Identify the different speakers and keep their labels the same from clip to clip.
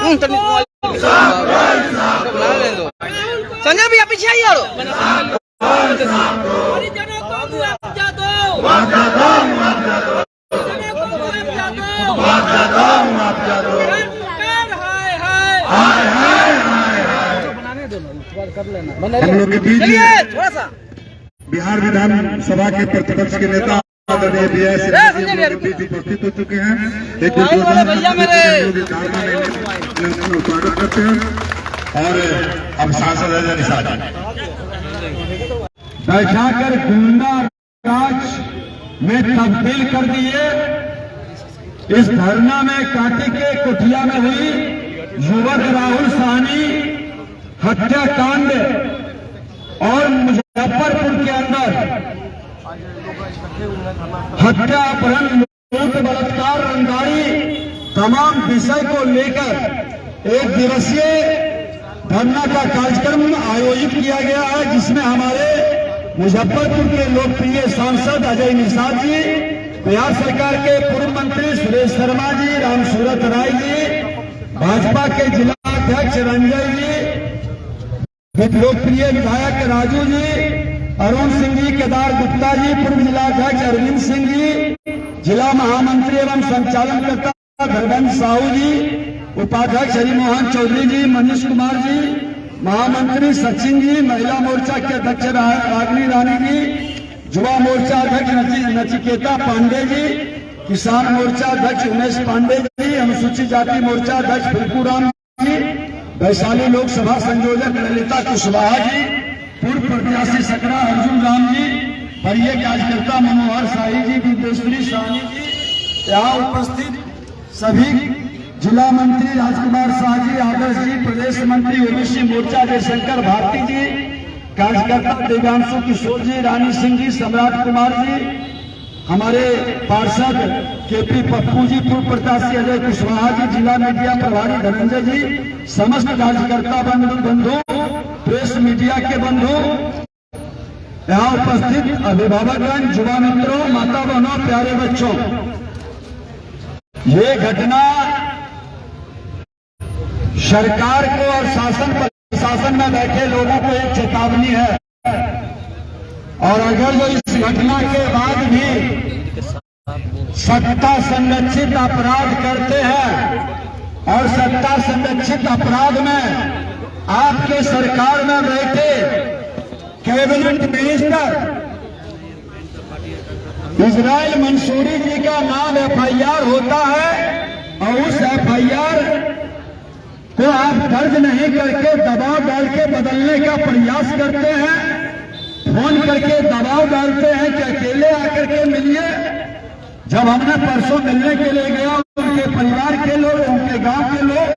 Speaker 1: संजय भैया पीछे आइए।
Speaker 2: हम लोग के बीच बिहार विधानसभा के प्रतिपक्ष के नेता आदरणीय बीच उपस्थित हो चुके हैं। एक स्वागत करते हैं और अब सांसद निषाद बैठाकर गुंडा राज में तब्दील कर दिए। इस धरना में कांटे के कुटिया में हुई युवक राहुल साहनी हत्याकांड और मुजफ्फरपुर के अंदर हत्या, अपहरण, लूट, बलात्कार, रंगदारी तमाम विषय को लेकर एक दिवसीय धरना का कार्यक्रम आयोजित किया गया है, जिसमें हमारे मुजफ्फरपुर के लोकप्रिय सांसद अजय निषाद जी, बिहार सरकार के पूर्व मंत्री सुरेश शर्मा जी, रामसूरत राय जी, भाजपा के जिला अध्यक्ष रंजय जी, लोकप्रिय विधायक राजू जी, अरुण सिंह जी, केदार गुप्ता जी, पूर्व जिलाध्यक्ष अरविंद सिंह जी, जिला महामंत्री एवं संचालनकर्ता धर्मेंद्र साहू जी, उपाध्यक्ष हरिमोहन चौधरी जी, मनीष कुमार जी, महामंत्री सचिन जी, महिला मोर्चा के अध्यक्ष रागनी रानी जी, युवा मोर्चा अध्यक्ष नचिकेता पांडे जी, किसान मोर्चा अध्यक्ष उमेश पांडे जी, अनुसूचित जाति मोर्चा अध्यक्ष फिरकूराम जी, वैशाली लोकसभा संयोजक ललिता कुशवाहा जी, पूर्व प्रत्याशी सकरा अर्जुन राम जी, वरीय कार्यकर्ता मनोहर शाही जी, विद्येश्वरी साहनी जी, यहाँ उपस्थित सभी जिला मंत्री राजकुमार शाह जी, आदर्श जी, प्रदेश मंत्री ओबीसी मोर्चा जयशंकर भारती जी, कार्यकर्ता देवांशु किशोर जी, रानी सिंह जी, सम्राट कुमार जी, हमारे पार्षद केपी पप्पू जी, पूर्व प्रत्याशी अजय कुशवाहा जी, जिला मीडिया प्रभारी धनंजय जी, समस्त कार्यकर्ता बंधु, प्रेस मीडिया के बंधु, यहाँ उपस्थित अभिभावकगण, युवा मित्रों, माता बहनों, प्यारे बच्चों, ये घटना सरकार को और शासन में बैठे लोगों को एक चेतावनी है। और अगर वो इस घटना के बाद भी सत्ता संरक्षित अपराध करते हैं और सत्ता संरक्षित अपराध में आपके सरकार में बैठे कैबिनेट मिनिस्टर इजराइल मंसूरी जी का नाम FIR होता है और उस FIR को आप दर्ज नहीं करके दबाव डाल के बदलने का प्रयास करते हैं, फोन करके दबाव डालते हैं कि अकेले आकर के मिलिए। जब हमने परसों मिलने के लिए गया, उनके परिवार के लोग, उनके गांव के लोग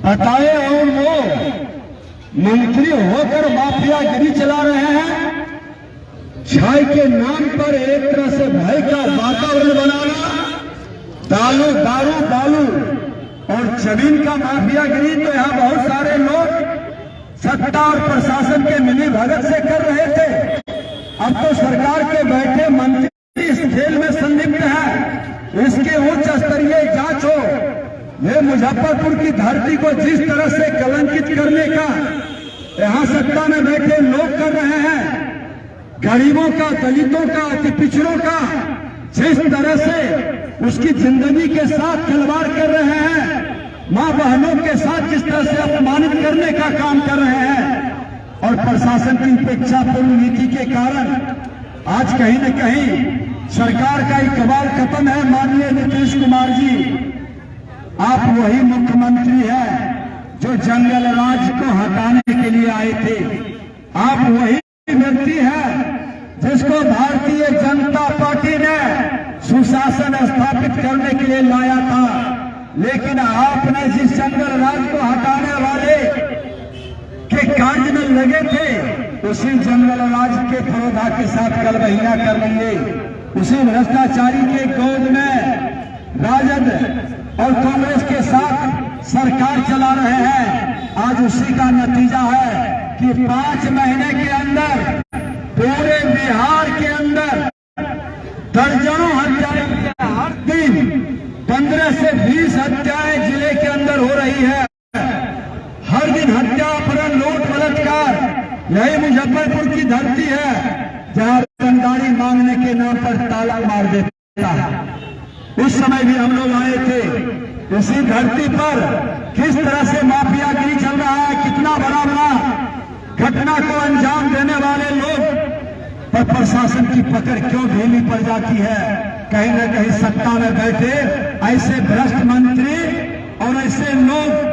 Speaker 2: बताए और वो मंत्री होकर माफियागिरी चला रहे हैं। छाई के नाम पर एक तरह से भय का वातावरण बनाना, दारू बालू और जमीन का माफियागिरी तो यहाँ बहुत सारे लोग सत्ता और प्रशासन के मिली भगत से कर रहे थे। अब तो सरकार के बैठे मंत्री इस खेल में संलिप्त है। इसके उच्च स्तरीय जांच हो। ये मुजफ्फरपुर की धरती को जिस तरह से कलंकित करने का यहाँ सत्ता में बैठे लोग कर रहे हैं, गरीबों का, दलितों का, अति पिछड़ों का जिस तरह से उसकी जिंदगी के साथ खिलवाड़ कर रहे हैं, मां बहनों के साथ जिस तरह से अपमानित करने का काम कर रहे हैं, और प्रशासन की उपेक्षापूर्ण नीति के कारण आज कहीं न कहीं सरकार का इकबाल खत्म है। माननीय नीतीश कुमार जी, आप वही मुख्यमंत्री हैं जो जंगल राज को हटाने के लिए आए थे। आप वही व्यक्ति हैं जिसको भारतीय जनता पार्टी ने सुशासन स्थापित करने के लिए लाया था। लेकिन आपने जिस जंगल राज को हटाने वाले के कार्य में लगे थे, उसी जंगल राज के फरोधा के साथ कल महीना कर लेंगे। उसी भ्रष्टाचारी के गोद में राजद और कांग्रेस के साथ सरकार चला रहे हैं। आज उसी का नतीजा है कि 5 महीने के अंदर पूरे बिहार के अंदर दर्जनों हत्याएं, हर दिन 15 से 20 हत्याएं जिले के अंदर हो रही है। यही मुजफ्फरपुर की धरती है जहां रंगदारी मांगने के नाम पर ताला मार देता है। उस समय भी हम लोग आए थे। इसी धरती पर किस तरह से माफियागिरी चल रहा है, कितना बड़ा बड़ा घटना को अंजाम देने वाले लोग पर प्रशासन की पकड़ क्यों ढीली पड़ जाती है। कहीं न कहीं सत्ता में बैठे ऐसे भ्रष्ट मंत्री और ऐसे लोग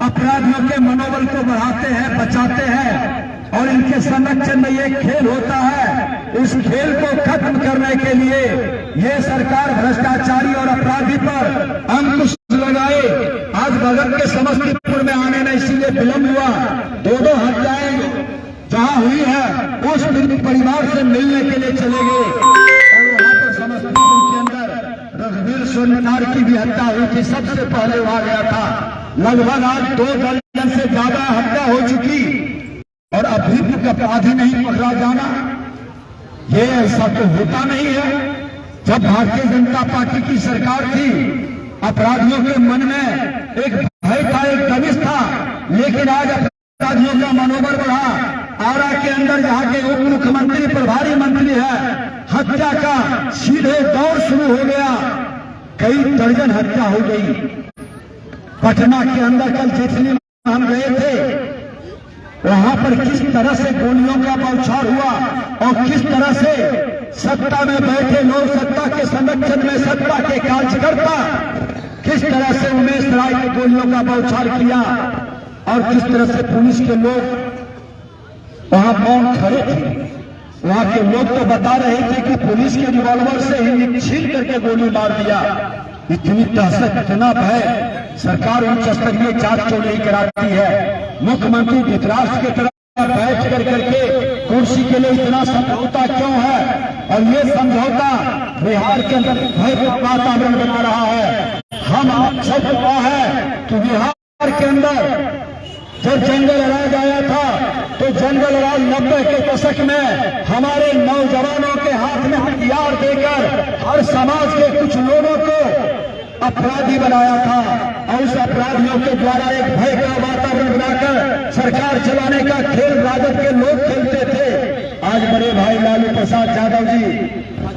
Speaker 2: अपराधियों के मनोबल को बढ़ाते हैं, बचाते हैं और इनके संरक्षण में ये खेल होता है। इस खेल को खत्म करने के लिए ये सरकार भ्रष्टाचारी और अपराधी पर अंकुश लगाए। आज बगल के समस्तीपुर में आने में इसीलिए विलंब हुआ। दो हत्याएं जहां हुई है उस परिवार से मिलने के लिए चले गए और वहां पर समस्तीपुर के अंदर रघुवीर सोननार की भी हत्या हुई थी। सबसे पहले वहां गया था। लगभग आज 2 दर्जन से ज्यादा हत्या हो चुकी और अभी तक अपराधी नहीं पकड़ा जाना, ये ऐसा तो होता नहीं है। जब भारतीय जनता पार्टी की सरकार थी अपराधियों के मन में एक भय था, एक दबिश था, लेकिन आज अपराधियों का मनोबल बढ़ा। आरा के अंदर जहां के उप मुख्यमंत्री प्रभारी मंत्री है, हत्या का सीधे दौर शुरू हो गया। कई दर्जन हत्या हो गई। पटना के अंदर कल जितनी हम गए थे वहां पर किस तरह से गोलियों का बौछार हुआ और किस तरह से सत्ता में बैठे लोग, सत्ता के संरक्षण में सत्ता के कार्यकर्ता किस तरह से उमेश राय की गोलियों का बौछार किया और किस तरह से पुलिस के लोग वहां मौन खड़े थे। वहां के लोग तो बता रहे थे कि पुलिस के रिवॉल्वर से ही छीन करके गोली मार दिया। इतनी दहशत, इतना भय, सरकार उच्च स्तरीय जांच क्यों नहीं कराती है? मुख्यमंत्री धृतराष्ट्र की तरह बैठ कर करके कुर्सी के लिए इतना समझौता क्यों है? और ये समझौता बिहार के अंदर भय का वातावरण बना रहा है। हम सब हुआ है कि बिहार के अंदर जब जंगल राज आया था तो जंगल राज 90 के दशक में हमारे नौजवानों के हाथ में हथियार देकर हर समाज के कुछ लोगों को अपराधी बनाया था और उस अपराधियों के द्वारा एक भय का वातावरण बनाकर सरकार चलाने का खेल राजद के लोग खेलते थे। आज बड़े भाई लालू प्रसाद यादव जी,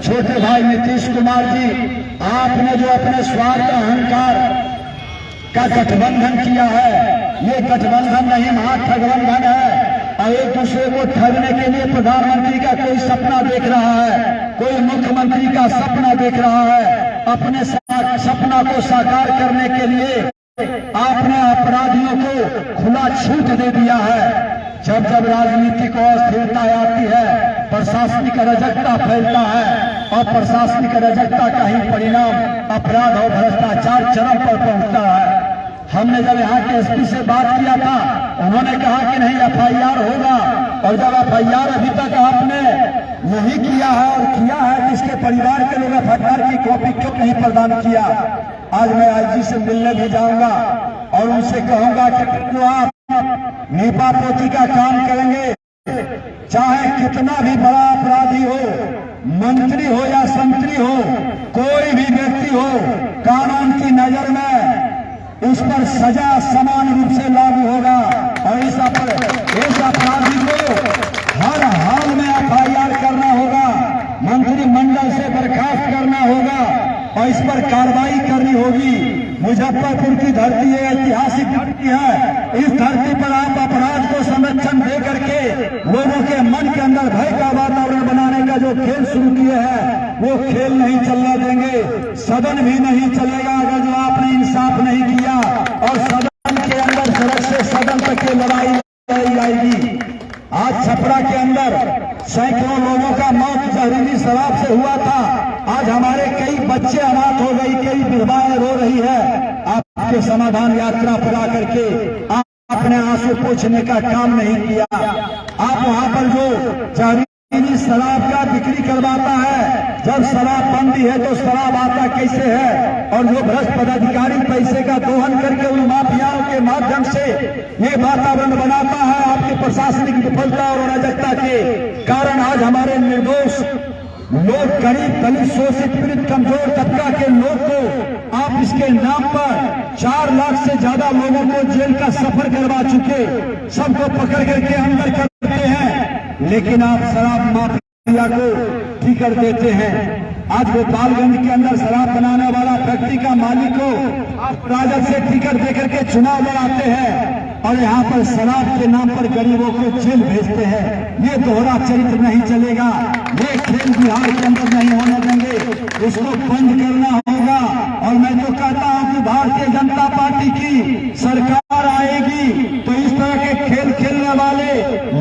Speaker 2: छोटे भाई नीतीश कुमार जी, आपने जो अपने स्वार्थ अहंकार का गठबंधन किया है, ये गठबंधन नहीं महागठबंधन है और एक दूसरे को ठगने के लिए प्रधानमंत्री का कोई सपना देख रहा है, कोई मुख्यमंत्री का सपना देख रहा है। अपने सपना को साकार करने के लिए आपने अपराधियों को खुला छूट दे दिया है। जब जब राजनीतिक अस्थिरता आती है, प्रशासनिक अराजकता फैलता है और प्रशासनिक अराजकता का ही परिणाम अपराध और भ्रष्टाचार चरम पर पहुंचता है। हमने जब यहाँ के एसपी से बात किया था, उन्होंने कहा कि नहीं FIR होगा और जब FIR अभी तक आपने नहीं किया है और किया है, इसके परिवार के लोग FIR की कॉपी क्यों नहीं प्रदान किया? आज मैं IG से मिलने भी जाऊंगा और उनसे कहूंगा कि आप नीपा पोती का काम करेंगे, चाहे कितना भी बड़ा अपराधी हो, मंत्री हो या संतरी हो, कोई भी व्यक्ति हो, कानून की नजर में उस पर सजा समान रूप से लागू होगा और इस अपराधी को हर हाल में FIR करना होगा, मंत्रिमंडल से बर्खास्त करना होगा और इस पर कार्रवाई करनी होगी। मुजफ्फरपुर की धरती है, ऐतिहासिक धरती है। इस धरती पर आप अपराध को संरक्षण दे करके लोगों के मन के अंदर भय का वातावरण बनाने का जो खेल शुरू किए हैं, वो खेल नहीं चलने देंगे। सदन भी नहीं चलेगा अगर जो आपने इंसाफ नहीं किया और सदन के अंदर सड़क से सदन तक की लड़ाई आएगी। आज छपरा के अंदर सैकड़ों लोगों का मौत जहरीली शराब से हुआ था। आज हमारे कई बच्चे अनाथ हो गई, कई विधवाएं रो रही है। आपके समाधान यात्रा पर आकर के आपने आंसू पोंछने का काम नहीं किया। आप वहां पर जो जहरीली शराब का बिक्री करवाता है, जब शराब बंदी है तो शराब आता कैसे है? और जो भ्रष्ट पदाधिकारी पैसे का दोहन करके उन माफियाओं के माध्यम से ये वातावरण बनाता है। आपकी प्रशासनिक विफलता और अराजकता के कारण आज हमारे निर्दोष लोग, गरीब, दलित, शोषित, पीड़ित, कमजोर तबका के लोग को आप इसके नाम पर 4 लाख से ज्यादा लोगों को जेल का सफर करवा चुके, सबको पकड़ करके अंदर करते हैं। लेकिन आप शराब माफिया को टिकट देते हैं। आज गोपालगंज के अंदर शराब बनाने वाला फैक्ट्री का मालिक को आप राजद से टिकट देकर के चुनाव लड़ाते हैं और यहाँ पर शराब के नाम पर गरीबों को जेल भेजते हैं। ये दोहरा चरित्र नहीं चलेगा। ये खेल बिहार के अंदर नहीं होने देंगे, इसको बंद करना होगा। और मैं तो कहता हूँ कि भारतीय जनता पार्टी की सरकार आएगी तो इस तरह के खेल खेलने वाले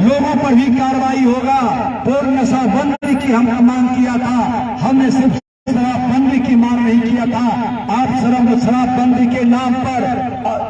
Speaker 2: लोगों पर भी कार्रवाई होगा। पूर्ण नशाबंदी की हमने मांग किया था, हमने सिर्फ शराबबंदी की मांग नहीं किया था। आप शराबबंदी के नाम पर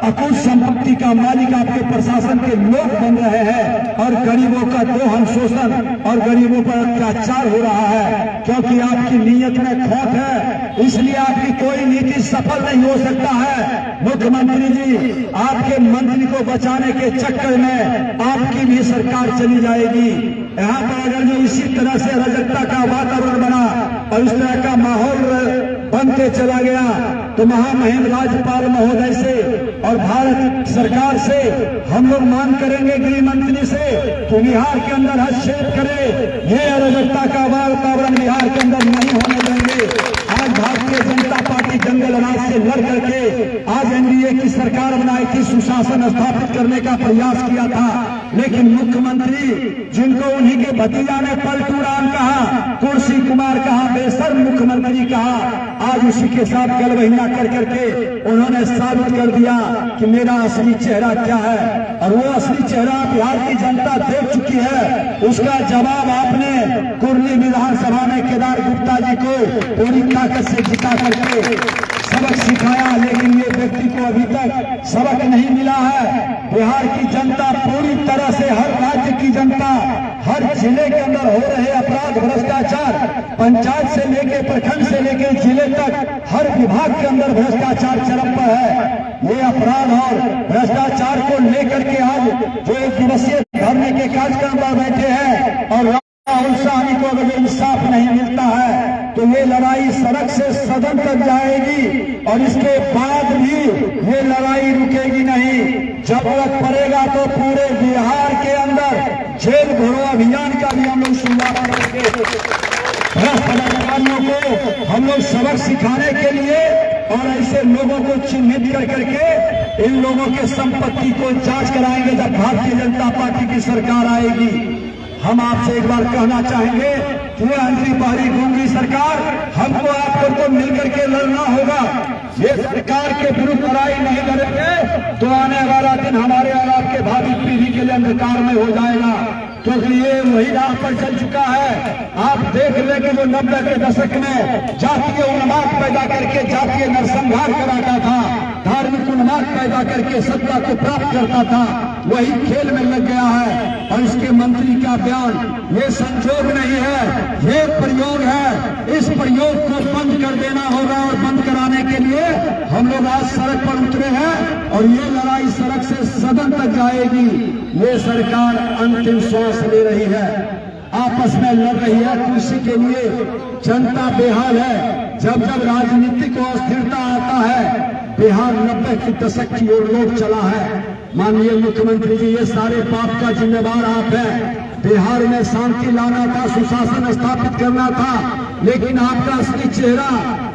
Speaker 2: अकुल संपत्ति का मालिक आपके प्रशासन के लोग बन रहे हैं और गरीबों का दोहन शोषण और गरीबों पर अत्याचार हो रहा है, क्योंकि आपकी नीयत में खोट है, इसलिए आपकी कोई नीति सफल नहीं हो सकता है। मुख्यमंत्री जी, आपके मंत्री को बचाने के चक्कर में आपकी भी सरकार चली जाएगी। यहाँ पर अगर जो इसी तरह से अराजकता का वातावरण बना और इस तरह का माहौल बनते चला गया तो महामहिम राज्यपाल महोदय से और भारत सरकार से हम लोग मांग करेंगे, गृह मंत्री से, तो बिहार के अंदर हस्तक्षेप करे। ये अराजकता का वातावरण बिहार के अंदर नहीं होने देंगे। आज भारतीय जनता पार्टी जंगल राज से लड़ करके आज एनडीए की सरकार बनाई थी, सुशासन स्थापित करने का प्रयास किया था, लेकिन मुख्यमंत्री जिनको उन्हीं के भतीजा ने पलटू राम कहा, कुर्सी कुमार कहा, बेशर्म मुख्यमंत्री कहा, आज उसी के साथ गलबहिना कर करके उन्होंने साबित कर दिया कि मेरा असली चेहरा क्या है। और वो असली चेहरा बिहार की जनता देख चुकी है। उसका जवाब आपने कुर्ली विधानसभा में केदार गुप्ता जी को पूरी ताकत से जिता करके सबक सिखाया, लेकिन ये व्यक्ति को अभी तक सबक नहीं मिला है। बिहार की जनता पूरी तरह से, हर राज्य की जनता, हर जिले के अंदर हो रहे अपराध, भ्रष्टाचार, पंचायत से लेके प्रखंड से लेके जिले तक हर विभाग के अंदर भ्रष्टाचार चरम पर है। ये अपराध और भ्रष्टाचार को लेकर के आज जो एक दिवसीय धरने के कार्यक्रम पर बैठे हैं और राहुल साहनी को अगर इंसाफ नहीं मिलता है तो ये लड़ाई सड़क से सदन तक जाएगी और इसके बाद भी ये लड़ाई रुकेगी नहीं। जरूरत पड़ेगा तो पूरे बिहार के अंदर जेल भरो अभियान का भी हम लोग शुरुआत करेंगे। भ्रष्ट अधिकारियों को हम लोग सबक सिखाने के लिए और ऐसे लोगों को चिन्हित कर करके इन लोगों के संपत्ति को जांच कराएंगे जब भारतीय जनता पार्टी की सरकार आएगी। हम आपसे एक बार कहना चाहेंगे कि ये अंधी बाहरी गूंगी सरकार, हमको आपको तो मिलकर के लड़ना होगा। ये सरकार के विरुद्ध लड़ाई नहीं लड़ेंगे तो आने वाला दिन हमारे और आपके भावी पीढ़ी के लिए अंधकार में हो जाएगा, क्योंकि ये वही राह पर चल चुका है। आप देख लें कि वो 90 के दशक में जातीय उन्माद पैदा करके जातीय नरसंहार कराता था, धार्मिक उन्माद पैदा करके सत्ता को प्राप्त करता था, वही खेल में लग गया है। और इसके मंत्री का बयान ये संजोग नहीं है, ये प्रयोग है। इस प्रयोग को बंद कर देना होगा और बंद कराने के लिए हम लोग आज सड़क पर उतरे हैं और ये लड़ाई सड़क से सदन तक जाएगी। ये सरकार अंतिम श्वास ले रही है, आपस में लड़ रही है कुर्सी के लिए। जनता बेहाल है। जब जब राजनीतिक अस्थिरता आता है, बिहार 90 के दशक की ओर लोग चला है। माननीय मुख्यमंत्री जी, ये सारे पाप का जिम्मेवार आप हैं। बिहार में शांति लाना था, सुशासन स्थापित करना था, लेकिन आपका असली चेहरा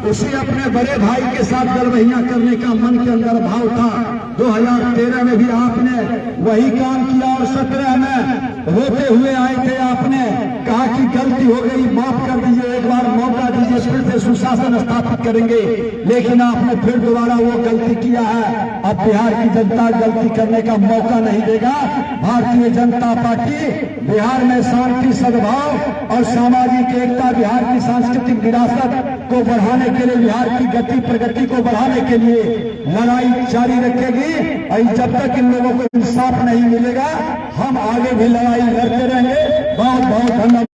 Speaker 2: उसी अपने बड़े भाई के साथ गलबहिया करने का मन के अंदर भाव था। 2013 में भी आपने वही काम किया और 17 में रोते हुए आए थे। आपने कहा कि गलती हो गई, माफ कर दीजिए, एक बार मौका दीजिए, फिर से सुशासन स्थापित करेंगे, लेकिन आपने फिर दोबारा वो गलती किया है। अब बिहार की जनता गलती करने का मौका नहीं देगा। भारतीय जनता पार्टी बिहार में शांति, सद्भाव और सामाजिक एकता, बिहार की सांस्कृतिक विरासत को बढ़ाने के लिए, बिहार की गति प्रगति को बढ़ाने के लिए लड़ाई जारी रखेगी। और जब तक इन लोगों को इंसाफ नहीं मिलेगा, हम आगे भी लड़ाई लड़ते रहेंगे। बहुत बहुत धन्यवाद।